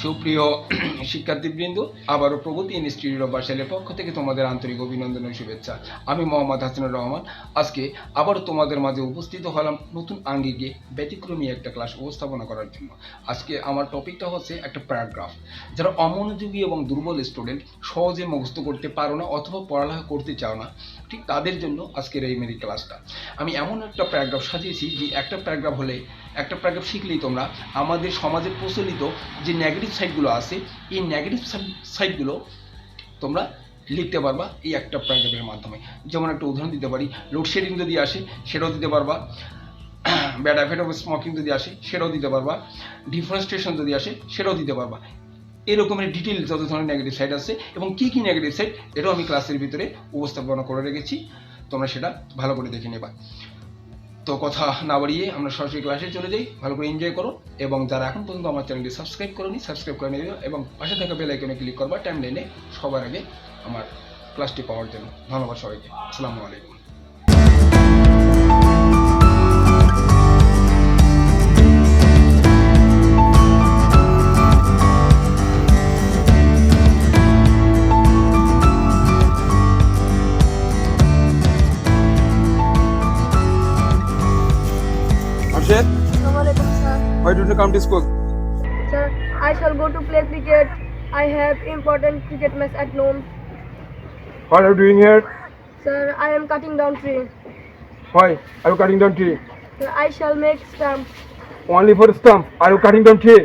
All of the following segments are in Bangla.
সুপ্রিয় শিক্ষার্থীবৃন্দ, আবারও প্রগতি ইনস্টিটিউট অফ বার্সাইলের পক্ষ থেকে তোমাদের আন্তরিক অভিনন্দন ও শুভেচ্ছা। আমি মোহাম্মদ হাসানুর রহমান। আজকে আবারও তোমাদের মাঝে উপস্থিত হলাম নতুন আঙ্গিকে ব্যতিক্রমী একটা ক্লাস উপস্থাপনা করার জন্য। আজকে আমার টপিকটা হচ্ছে একটা প্যারাগ্রাফ। যারা অমনোযোগী এবং দুর্বল স্টুডেন্ট, সহজে মুখস্থ করতে পারো না অথবা পড়ালেখা করতে চাও না, ঠিক তাদের জন্য আজকের এই মেরি ক্লাসটা। আমি এমন একটা প্যারাগ্রাফ সাজিয়েছি যে একটা প্যারাগ্রাফ শিখলেই তোমরা আমাদের সমাজে প্রচলিত যে নেগেটিভ সাইডগুলো আছে, এই নেগেটিভ সাইডগুলো তোমরা লিখতে পারবা এই একটা প্যারাগ্রাফের মাধ্যমে। যেমন একটা উদাহরণ দিতে পারি, লোডশেডিং যদি আসে সেটাও দিতে পারবা, ব্যাড এফেক্ট অফ স্মোকিং যদি আসে সেটাও দিতে পারবা, ডিফরেস্টেশন যদি আসে সেটাও দিতে পারবা। এরকমের ডিটেল যত ধরনের নেগেটিভ সাইড আছে এবং কী কী নেগেটিভ সাইড এটাও আমি ক্লাসের ভিতরে উপস্থাপনা করে রেখেছি, তোমরা সেটা ভালো করে দেখে নেবা। তো কথা না বাড়িয়ে আমরা সরাসরি ক্লাসে চলে যাই। ভালো করে এনজয় করো এবং যারা এখন পর্যন্ত আমার চ্যানেলটি সাবস্ক্রাইব করোনি, সাবস্ক্রাইব করে নিও এবং পাশে থাকা বেল আইকনে ক্লিক করবা টাইম লাইনে সবার আগে আমার ক্লাসটি পাওয়ার জন্য। ধন্যবাদ সবাইকে। আসসালামু আলাইকুম। Arshad, Assalamualaikum, sir. why did you come to school? Sir, I shall go to play cricket. I have important cricket match at noon. What are you doing here? Sir, I am cutting down tree. Why are you cutting down tree? Sir, I shall make stump. Only for stump. Are you cutting down tree?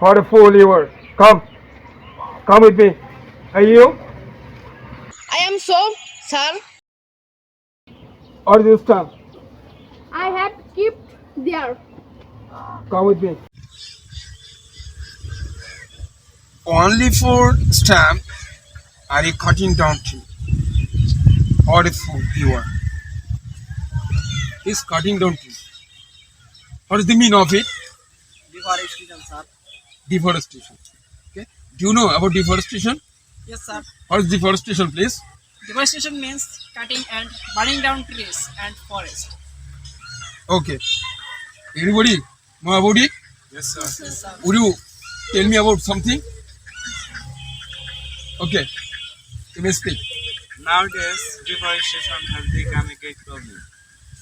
What a fool you are. Come with me. Are you? I am so, sir. Or this stump? I had kept there. Come with me. Only for stamp are you cutting down tree? What a fool you are. He's cutting down tree. What is the meaning of it? Deforestation, sir. Deforestation. Okay. Do you know about deforestation? Yes, sir. What is deforestation, please? Deforestation means cutting and burning down trees and forest. Okay. Anybody know about it? Yes, sir. Would you tell me about something? Okay. You may speak. Nowadays, deforestation has become a great problem.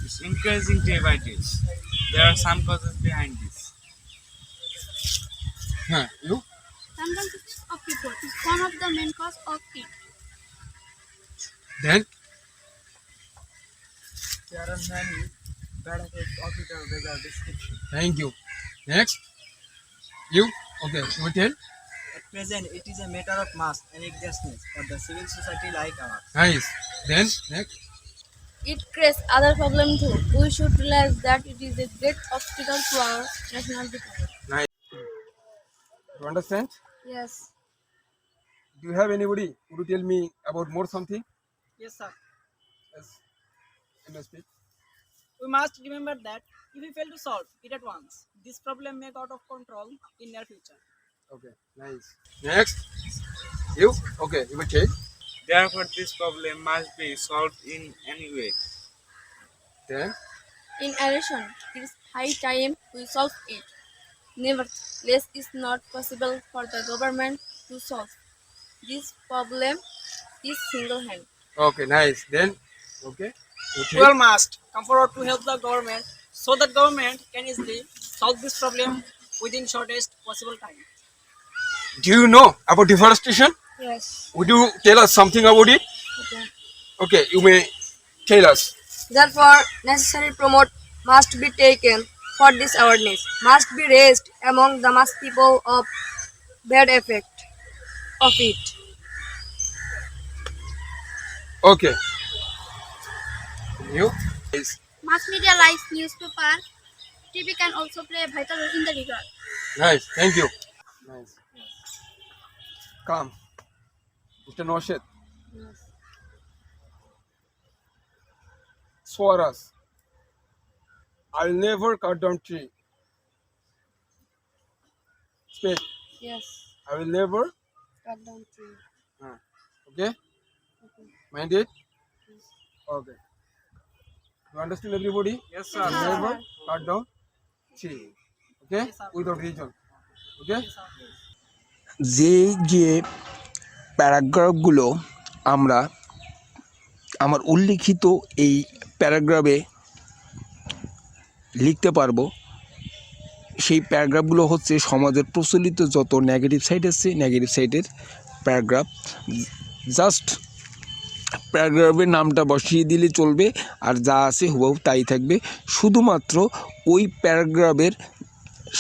It's increasing day by day. There are some causes behind this. You? Consumption of people is one of the main cause of it. Then? There are many bad effects of it without description. Thank you. Next. You? Okay. You will tell? At present, it is a matter of mass and existence for the civil society like ours. Nice. Then? Next. It creates other problems too. We should realize that it is a great obstacle to our national development. Nice. You understand? Yes. Do you have anybody who will tell me about more something? Yes, sir. Yes. You may speak. We must remember that if we fail to solve it at once, this problem may go out of control in near future. Okay. Nice. Next. You? Okay. You will tell? Therefore, this problem must be solved in any way. Then? In addition, it is high time we solve it. Nevertheless, it is not possible for the government to solve this problem is single-handed. Okay. Nice. Then? Okay. You We tell? all must come forward to help the government so that government can easily solve this problem within shortest possible time. Do you know about deforestation? Yes. Would you tell us something about it? Okay. Okay. You may tell us. Therefore, necessary promote must be taken for this awareness must be raised among the mass people of bad effect of it. Okay. You? Yes. Mass media like newspaper, TV can also play a vital role in the regard. Nice. Thank you. Nice. Come. Mr. Noshid. Swear us. I'll never cut down tree. Speak. Yes. I will never. Cut down tree. Okay? Mind it? Okay. You understand everybody? Yes, sir. Never cut down tree. Okay? Without reason. Okay? যে প্যারাগ্রাফগুলো আমরা আমার উল্লিখিত এই প্যারাগ্রাফে লিখতে পারবো, সেই প্যারাগ্রাফগুলো হচ্ছে সমাজের প্রচলিত যত নেগেটিভ সাইড আছে নেগেটিভ সাইডের প্যারাগ্রাফ। জাস্ট প্যারাগ্রাফের নামটা বসিয়ে দিলে চলবে, আর যা আছে হুবহু তাই থাকবে। শুধুমাত্র ওই প্যারাগ্রাফের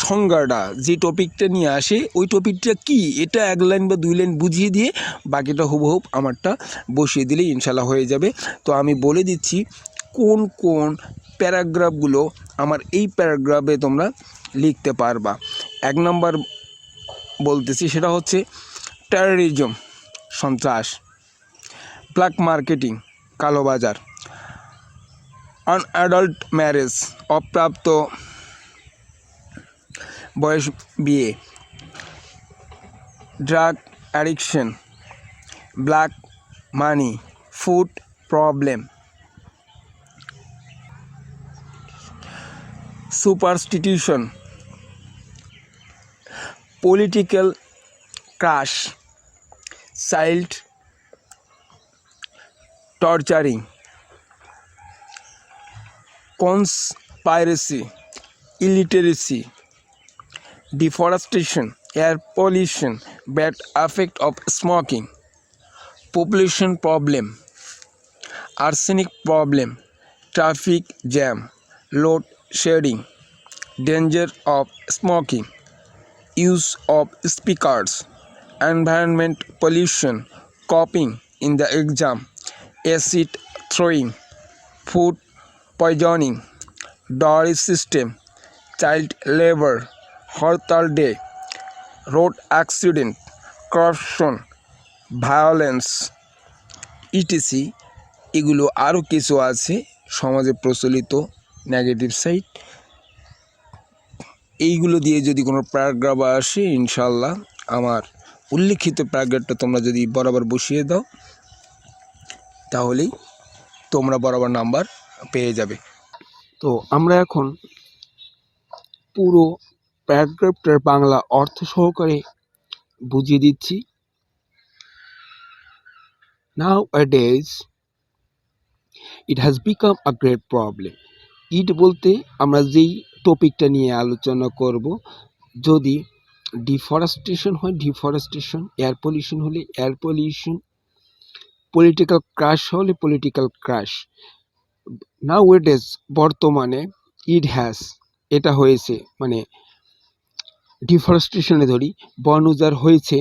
সংজ্ঞাটা, যে টপিকটা নিয়ে আসে ওই টপিকটা কি, এটা 1 লাইন বা 2 লাইন বুঝিয়ে দিয়ে বাকিটা হুবহু আমারটা বসিয়ে দিলেই ইনশাল্লাহ হয়ে যাবে। তো আমি বলে দিচ্ছি কোন কোন প্যারাগ্রাফগুলো আমার এই প্যারাগ্রাফে তোমরা লিখতে পারবা। 1 নম্বর বলতেছি, সেটা হচ্ছে টেররিজম, সন্ত্রাস, ব্ল্যাক মার্কেটিং, কালোবাজার, আনঅ্যাডাল্ট ম্যারেজ, অপ্রাপ্ত বয়স বিয়ে, drug addiction, black money, food problem, superstition, political crash, child torturing, conspiracy, illiteracy, deforestation, air pollution, bad effect of smoking, population problem, arsenic problem, traffic jam, load shedding, danger of smoking, use of speakers, environment pollution, copying in the exam, acid throwing, food poisoning, dowry system, child labor, hartal day, road accident, corruption, violence, ETC. এগুলো আরও কিছু আছে সমাজে প্রচলিত নেগেটিভ সাইড। এইগুলো দিয়ে যদি কোনো প্যারাগ্রাফ আসে, ইনশাল্লাহ আমার উল্লিখিত প্যারাগ্রাফটা তোমরা যদি বরাবর বসিয়ে দাও তাহলেই তোমরা বরাবর নাম্বার পেয়ে যাবে। তো আমরা এখন পুরো প্যারাগ্রাফটার বাংলা অর্থ সহকারে বুঝিয়ে দিচ্ছি। Nowadays, it has become a great problem. ইট বলতে আমরা যেই টপিকটা নিয়ে আলোচনা করব, যদি ডিফরেস্টেশন হয় ডিফরেস্টেশন, এয়ার পলিউশন হলে এয়ার পলিউশন, পলিটিক্যাল ক্রাশ হলে পলিটিক্যাল ক্রাশ। নাওএডেজ বর্তমানে ইট হ্যাজ, এটা হয়েছে, মানে ডিফরেস্টেশনে ধরি, বন উজাড় হয়েছে,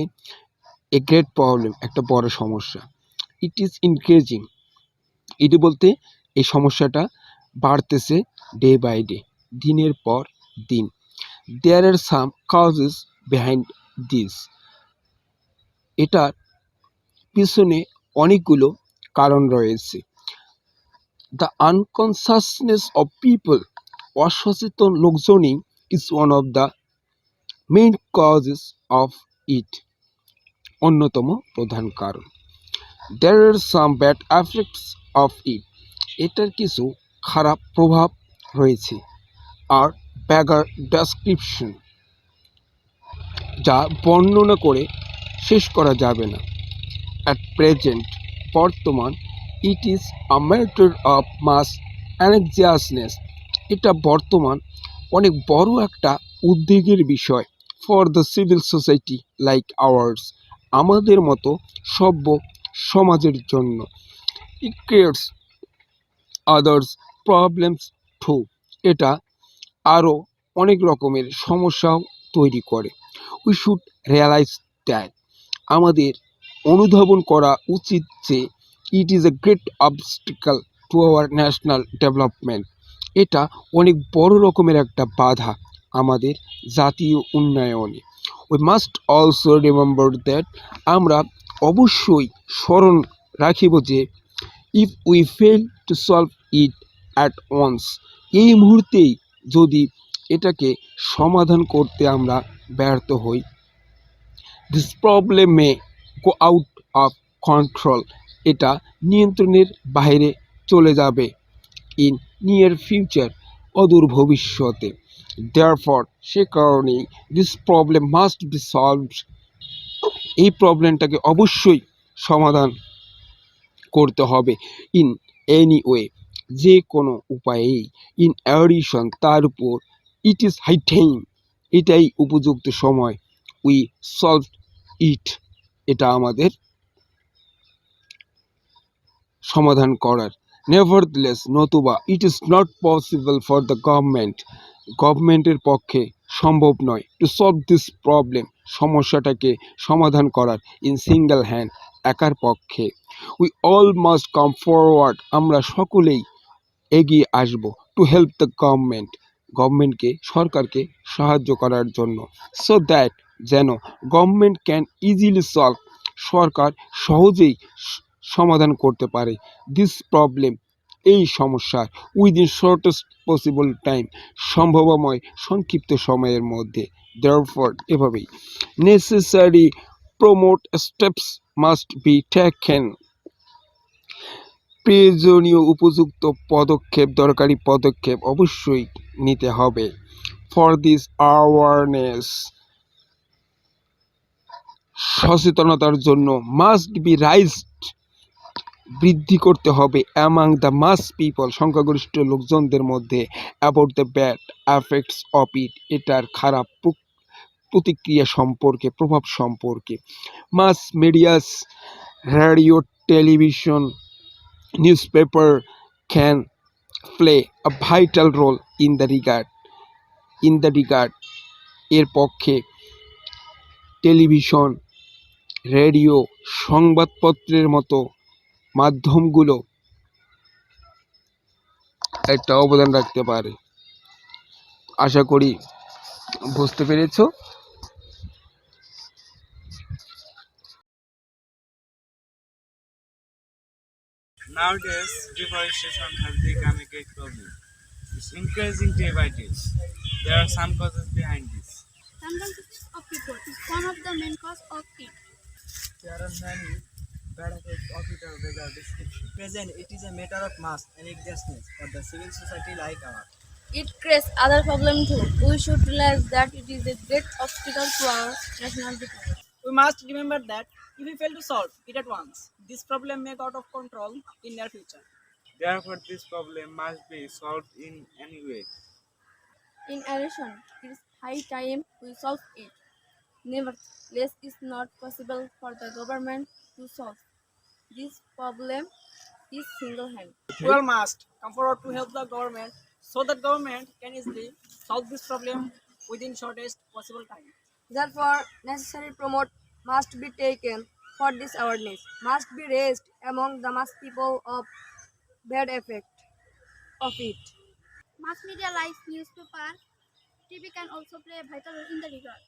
এ গ্রেট প্রবলেম, একটা বড় সমস্যা। ইট ইজ ইনক্রিজিং, এটি বলতে এই সমস্যাটা বাড়তেছে ডে বাই ডে, দিনের পর দিন। দেয়ার are some causes behind this, এটার পিছনে অনেকগুলো কারণ রয়েছে। দ্য আনকনসাসনেস অফ পিপল, অসচেতন লোকজনই is one of the main causes of it, অন্যতম প্রধান কারণ। There are some bad effects of it, এটার কিছু খারাপ প্রভাব রয়েছে। আর ব্যাগার ডেসক্রিপশন, যা বর্ণনা করে শেষ করা যাবে না। অ্যাট প্রেজেন্ট, বর্তমান, it is a matter of mass anxiousness, এটা বর্তমান অনেক বড় একটা উদ্বেগের বিষয়। For the civil society like ours, আমাদের মতো সভ্য সমাজের জন্য। It creates others problems too, এটা আরও অনেক রকমের সমস্যাও তৈরি করে। উই শুড রিয়ালাইজ দ্যাট, আমাদের অনুধাবন করা উচিত যে it is a great obstacle to our national development, এটা অনেক বড় রকমের একটা বাধা আমাদের জাতীয় উন্নয়নে। We must also remember that, আমরা অবশ্যই স্মরণ রাখিব যে if we fail to solve it at once, এই মুহূর্তেই যদি এটাকে সমাধান করতে আমরা ব্যর্থ হই, this problem may go out of control, এটা নিয়ন্ত্রণের বাইরে চলে যাবে ইন নিয়ার ফিউচার, অদূর ভবিষ্যতে। Therefore, সে কারণেই this problem must be solved. এই প্রবলেমটাকে অবশ্যই সমাধান করতে হবে ইন এনি ওয়ে, যে কোনো উপায়েই। ইন অ্যাডিশন, তার উপর, ইট ইজ হাই টাইম, এটাই উপযুক্ত সময়, উই সলভ ইট, এটা আমাদের সমাধান করার। নেভারথলেস, নতুবা, it is not possible for the গভর্নমেন্টের পক্ষে সম্ভব নয় টু সলভ দিস প্রবলেম, সমস্যাটাকে সমাধান করার, ইন সিঙ্গেল হ্যান্ড, একার পক্ষে। We all must come forward, আমরা সকলেই এগিয়ে আসব, টু হেল্প দ্য গভর্নমেন্টকে, সরকারকে সাহায্য করার জন্য, সো দ্যাট, যেন, গভর্নমেন্ট ক্যান ইজিলি সলভ, সরকার সহজেই সমাধান করতে পারে, দিস প্রবলেম, এই সমস্যার, উইদিন শর্টেস্ট পসিবল টাইম, সম্ভবময় সংক্ষিপ্ত সময়ের মধ্যে। দেয়ারফর, এভাবেই, necessary promote steps must be taken, প্রয়োজনীয় উপযুক্ত পদক্ষেপ, দরকারি পদক্ষেপ অবশ্যই নিতে হবে। ফর দিস অ্যাওয়ারনেস, সচেতনতার জন্য, মাস্ট বি রাইজড, বৃদ্ধি করতে হবে, অ্যামাং দ্য মাস পিপল, সংখ্যাগরিষ্ঠ লোকজনদের মধ্যে, about the bad effects of it, এটার খারাপ প্রতিক্রিয়া সম্পর্কে, প্রভাব সম্পর্কে। Mass medias, radio, television, newspaper can play a vital role in the regard, এর পক্ষে টেলিভিশন, রেডিও, সংবাদপত্রের মতো মাধ্যমগুলো একটা অবদান রাখতে পারে। আশা করি বুঝতে পেরেছো। Nowadays, deforestation has become a great problem. It's increasing day by day. There are some causes behind this. Consumption of people is one of the main cause of it. There are many bad effects of it are without description. Present, it is a matter of mass and existence for the civil society like ours. It creates other problems too. We should realize that it is a great obstacle to our national development. We must remember that if we fail to solve it at once, this problem may go out of control in near future. Therefore, this problem must be solved in any way. In addition, it is high time we solve it. Nevertheless, it is not possible for the government to solve this problem is single-handed. We all must come forward to help the government so that government can easily solve this problem within shortest possible time. Therefore, necessary promote must be taken for this awareness, must be raised among the mass people of bad effect of it. Mass media like newspaper, TV can also play a vital role in the regard.